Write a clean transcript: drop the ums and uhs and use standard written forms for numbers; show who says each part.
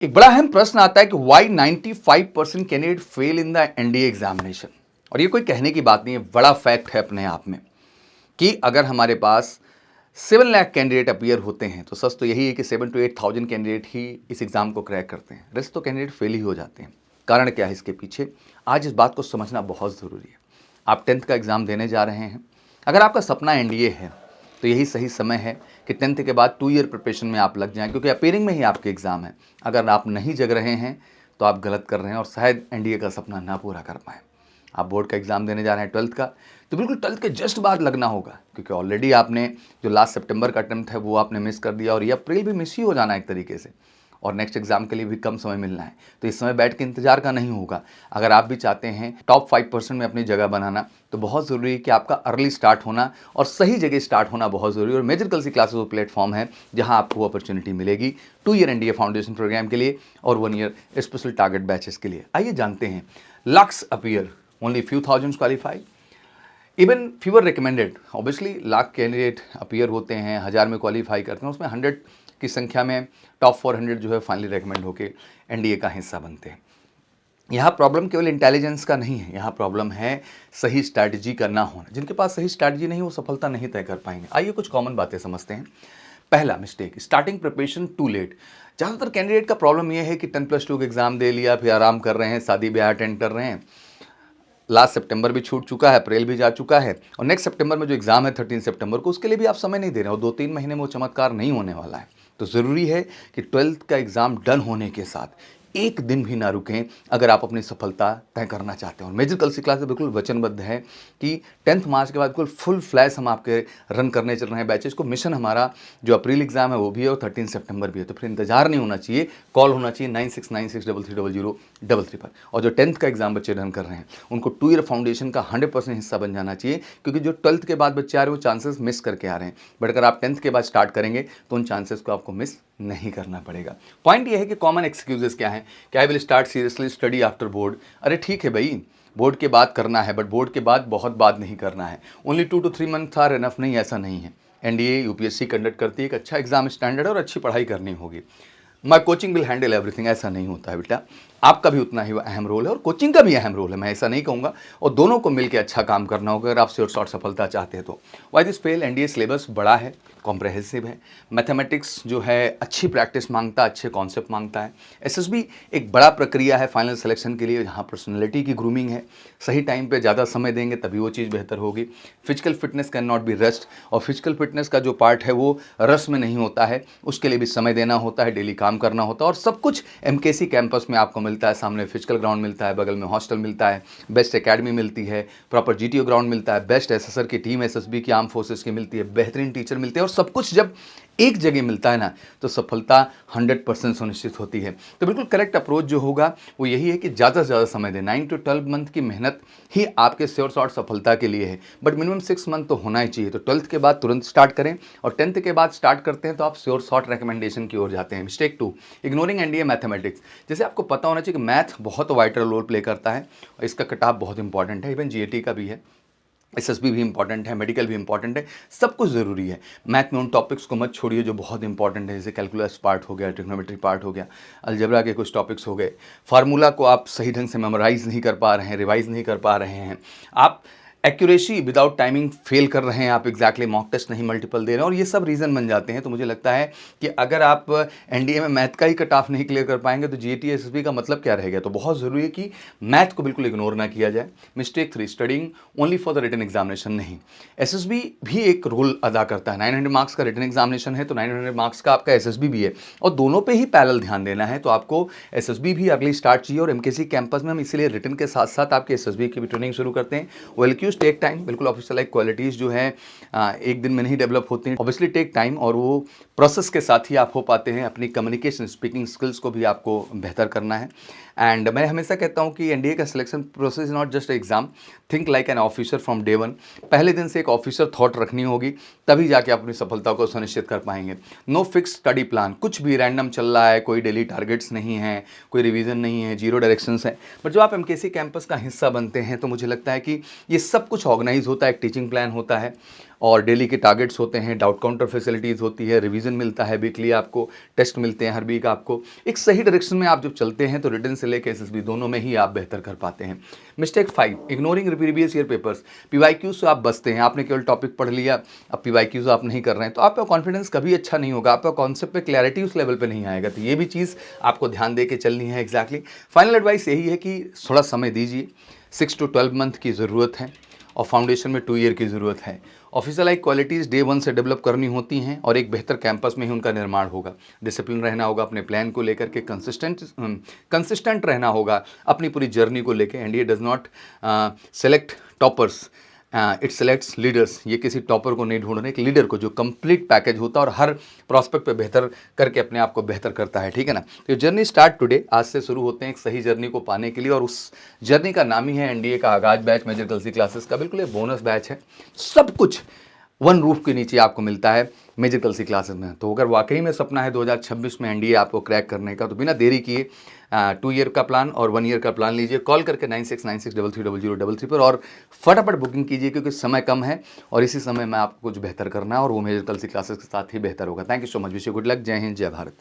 Speaker 1: एक बड़ा अहम प्रश्न आता है कि why 95% candidate fail in the NDA examination. और ये कोई कहने की बात नहीं है, बड़ा फैक्ट है अपने आप में कि अगर हमारे पास 7 लाख कैंडिडेट अपीयर होते हैं तो सच तो यही है कि 7 to 8,000 कैंडिडेट ही इस एग्जाम को क्रैक करते हैं, रेस्ट तो कैंडिडेट फेल ही हो जाते हैं। कारण क्या है इसके पीछे, आज इस बात को समझना बहुत ज़रूरी है। आप 10th का एग्ज़ाम देने जा रहे हैं, अगर आपका सपना एनडीए है तो यही सही समय है कि 10th के बाद 2 ईयर प्रिपरेशन में आप लग जाएं, क्योंकि अपीयरिंग में ही आपके एग्ज़ाम है। अगर आप नहीं जग रहे हैं तो आप गलत कर रहे हैं और शायद एनडीए का सपना ना पूरा कर पाएँ। आप बोर्ड का एग्ज़ाम देने जा रहे हैं 12th का, तो बिल्कुल 12th के जस्ट बाद लगना होगा, क्योंकि ऑलरेडी आपने जो लास्ट सितंबर का अटेम्प्ट है वो आपने मिस कर दिया और ये अप्रैल भी मिस ही हो जाना एक तरीके से, और नेक्स्ट एग्जाम के लिए भी कम समय मिलना है। तो इस समय बैठ के इंतजार का नहीं होगा। अगर आप भी चाहते हैं टॉप 5% में अपनी जगह बनाना, तो बहुत ज़रूरी है कि आपका अर्ली स्टार्ट होना और सही जगह स्टार्ट होना बहुत ज़रूरी है। और मेजर गर्ल्स क्लासेस वो प्लेटफॉर्म है जहां आपको अपॉर्चुनिटी मिलेगी 2 ईयर एनडीए फाउंडेशन प्रोग्राम के लिए और 1 ईयर स्पेशल टारगेट बैचेस के लिए। आइए जानते हैं, lux appear, only few thousands qualify, even fever recommended. Obviously lakh candidate appear होते हैं, 1000 में क्वालिफाई करते हैं, उसमें 100 की संख्या में टॉप 400 जो है फाइनली रिकमेंड होकर एनडीए का हिस्सा बनते हैं। यहाँ प्रॉब्लम केवल इंटेलिजेंस का नहीं है, यहाँ प्रॉब्लम है सही स्ट्रैटेजी का ना होना। जिनके पास सही स्ट्रैटेजी नहीं, वो सफलता नहीं तय कर पाएंगे। आइए कुछ कॉमन बातें समझते हैं। पहला mistake, starting preparation too late. ज़्यादातर कैंडिडेट का प्रॉब्लम यह है कि 10+2 का एग्जाम दे लिया, फिर आराम कर रहे हैं, शादी ब्याह अटेंड कर रहे हैं। लास्ट सितंबर भी छूट चुका है, अप्रैल भी जा चुका है, और नेक्स्ट सितंबर में जो एग्जाम है 13 सितंबर को, उसके लिए भी आप समय नहीं दे रहे हो। 2-3 महीने में वो चमत्कार नहीं होने वाला है। तो ज़रूरी है कि 12th का एग्ज़ाम डन होने के साथ एक दिन भी ना रुकें अगर आप अपनी सफलता तय करना चाहते हैं। और मेजर गर्ल्स की क्लास बिल्कुल वचनबद्ध है कि 10th मार्च के बाद बिल्कुल फुल फ्लैश हम आपके रन करने चल रहे हैं बैचेस को। मिशन हमारा जो अप्रैल एग्जाम है वो भी है और 13 सितंबर भी है। तो फिर इंतजार नहीं होना चाहिए, कॉल होना चाहिए 9696330033 पर। और जो 10th का एग्जाम बच्चे रन कर रहे हैं उनको 2 ईयर फाउंडेशन का 100% हिस्सा बन जाना चाहिए, क्योंकि जो 12th के बाद बच्चे आ रहे हैं वो चांसेस मिस करके आ रहे हैं। बट अगर आप 10th के बाद स्टार्ट करेंगे तो उन चांसेस को आपको मिस नहीं करना पड़ेगा। पॉइंट ये है कि कॉमन एक्सक्यूजेस क्या है कि I will start seriously study after board. अरे ठीक है भाई, बोर्ड के बाद करना है, बट बोर्ड के बाद बहुत बाद नहीं करना है। Only 2 to 3 month are enough नहीं, ऐसा नहीं है। एनडीए यूपीएससी कंडक्ट करती है, एक अच्छा एग्जाम स्टैंडर्ड और अच्छी पढ़ाई करनी होगी। My coaching will handle everything, ऐसा नहीं होता है बेटा। आपका भी उतना ही अहम रोल है और कोचिंग का भी अहम रोल है, मैं ऐसा नहीं कहूँगा। और दोनों को मिलकर अच्छा काम करना होगा अगर आप श्योर शॉर्ट सफलता चाहते हैं तो। Why this fail, NDA syllabus बड़ा है, कॉम्प्रहेंसिव है। मैथमेटिक्स जो है अच्छी प्रैक्टिस मांगता है, अच्छे कॉन्सेप्ट मांगता है। एसएसबी एक बड़ा प्रक्रिया है फाइनल सिलेक्शन के लिए, जहाँ पर्सनैलिटी की ग्रूमिंग है। सही टाइम पे ज़्यादा समय देंगे तभी वो चीज़ बेहतर होगी। Physical fitness can not be rust, और फिजिकल फिटनेस का जो पार्ट है वो रस में नहीं होता है, उसके लिए भी समय देना होता है, डेली काम करना होता है। और सब कुछ एमकेसी कैंपस में आपको मिलता है। सामने फिजिकल ग्राउंड मिलता है, बगल में हॉस्टल मिलता है, बेस्ट एकेडमी मिलती है, प्रॉपर जीटीओ ग्राउंड मिलता है, बेस्ट एसएसआर की टीम एसएसबी की आर्म फोर्सेस की मिलती है, बेहतरीन टीचर मिलते हैं। और सब कुछ जब एक जगह मिलता है ना, तो सफलता 100% सुनिश्चित होती है। तो बिल्कुल करेक्ट अप्रोच जो होगा वो यही है कि ज़्यादा से ज़्यादा समय दें। 9 to 12 मंथ की मेहनत ही आपके श्योर शॉर्ट सफलता के लिए है, बट मिनिमम 6 मंथ तो होना ही चाहिए। तो 12th के बाद तुरंत स्टार्ट करें, और 10th के बाद स्टार्ट करते हैं तो आप श्योर शॉर्ट रिकमेंडेशन की ओर जाते हैं। Mistake 2, ignoring NDA mathematics. जैसे आपको पता होना चाहिए कि मैथ बहुत वाइटल रोल प्ले करता है और इसका कट-ऑफ बहुत इंपॉर्टेंट है। इवन जीएटी का भी है, एसएसबी भी इंपॉर्टेंट है, मेडिकल भी इंपॉर्टेंट है, सब कुछ ज़रूरी है। मैथ में उन टॉपिक्स को मत छोड़िए जो बहुत इंपॉर्टेंट है, जैसे कैलकुलस पार्ट हो गया, ट्रिग्नोमेट्री पार्ट हो गया, अलजेब्रा के कुछ टॉपिक्स हो गए। फार्मूला को आप सही ढंग से मेमोराइज़ नहीं कर पा रहे हैं, रिवाइज़ नहीं कर पा रहे हैं, आप एक्यूरेसी विदाउट टाइमिंग फेल कर रहे हैं, आप एग्जैक्टली मॉक टेस्ट नहीं मल्टीपल दे रहे हैं, और ये सब रीज़न बन जाते हैं। तो मुझे लगता है कि अगर आप एनडीए में मैथ का ही कट ऑफ नहीं क्लियर कर पाएंगे तो जीएटी एसएसबी का मतलब क्या रहेगा। तो बहुत ज़रूरी है कि मैथ को बिल्कुल इग्नोर ना किया जाए। Mistake 3, studying only for the written examination नहीं। एसएसबी भी एक रोल अदा करता है। 900 मार्क्स का रिटन एग्जामिनेशन है तो 900 मार्क्स का आपका एसएसबी भी है, और दोनों पे ही पैरेलल ध्यान देना है। तो आपको एसएसबी भी अर्ली स्टार्ट चाहिए, और एमकेसी कैंपस में हम इसीलिए रिटन के साथ साथ आपके एसएसबी की भी ट्रेनिंग शुरू करते हैं। वेलक्यूज टेक टाइम, बिल्कुल ऑफिशियल लाइक क्वालिटीज़ जो है एक दिन में नहीं डेवलप होती हैं, ऑब्वियसली टेक टाइम, और वो प्रोसेस के साथ ही आप हो पाते हैं। अपनी कम्युनिकेशन स्पीकिंग स्किल्स को भी आपको बेहतर करना है। एंड मैं हमेशा कहता हूँ कि एनडीए का selection process is not just exam, think like an officer from day one. पहले दिन से एक ऑफिसर थॉट रखनी होगी, तभी जाके आप अपनी सफलता को सुनिश्चित कर पाएंगे। नो फिक्स स्टडी प्लान, कुछ भी रैंडम चल रहा है, कोई डेली टारगेट्स नहीं है, कोई रिवीजन नहीं है, जीरो डायरेक्शंस है। बट जब आप एमकेसी कैंपस का हिस्सा बनते हैं तो मुझे लगता है कि ये सब सब कुछ ऑर्गेनाइज होता है, एक टीचिंग प्लान होता है और डेली के टारगेट्स होते हैं, डाउट काउंटर फैसिलिटीज़ होती है, रिवीजन मिलता है वीकली, आपको टेस्ट मिलते हैं हर वीक आपको। एक सही डायरेक्शन में आप जब चलते हैं तो रिटन से लेकर एसएसबी दोनों में ही आप बेहतर कर पाते हैं। Mistake 5, ignoring previous year papers. PYQ से आप बचते हैं, आपने केवल टॉपिक पढ़ लिया, अब पीवाईक्यूज आप नहीं कर रहे हैं, तो आपका कॉन्फिडेंस कभी अच्छा नहीं होगा, आपका कॉन्सेप्ट पे क्लैरिटी उस लेवल पे नहीं आएगा। तो ये भी चीज़ आपको ध्यान दे के चलनी है। एग्जैक्टली फाइनल एडवाइस यही है कि थोड़ा समय दीजिए, 6 to 12 मंथ की ज़रूरत है और फाउंडेशन में 2 ईयर की ज़रूरत है। ऑफिसलाइक क्वालिटीज़ डे 1 से डेवलप करनी होती हैं और एक बेहतर कैंपस में ही उनका निर्माण होगा। डिसिप्लिन रहना होगा अपने प्लान को लेकर के, कंसिस्टेंट रहना होगा अपनी पूरी जर्नी को लेकर। NDA does not select toppers, it selects leaders. ये किसी टॉपर को नहीं ढूंढ रहे, एक लीडर को जो कंप्लीट पैकेज होता है और हर प्रॉस्पेक्ट पे बेहतर करके अपने आप को बेहतर करता है, ठीक है ना। तो जर्नी स्टार्ट टुडे, आज से शुरू होते हैं एक सही जर्नी को पाने के लिए, और उस जर्नी का नाम ही है एनडीए का आगाज बैच मेजर कलसी क्लासेस का। बिल्कुल एक बोनस बैच है, सब कुछ वन रूफ के नीचे आपको मिलता है मेजर कलसी क्लासेस में। तो अगर वाकई में सपना है 2026 में एनडीए आपको क्रैक करने का, तो बिना देरी किए 2 ईयर का प्लान और 1 ईयर का प्लान लीजिए। कॉल करके 9696330033 पर और फटाफट बुकिंग कीजिए, क्योंकि समय कम है और इसी समय में आपको कुछ बेहतर करना है और वो मेजर कलसी क्लासेस के साथ ही बेहतर होगा। Thank you so much, wish you good luck. जय हिंद, जय भारत।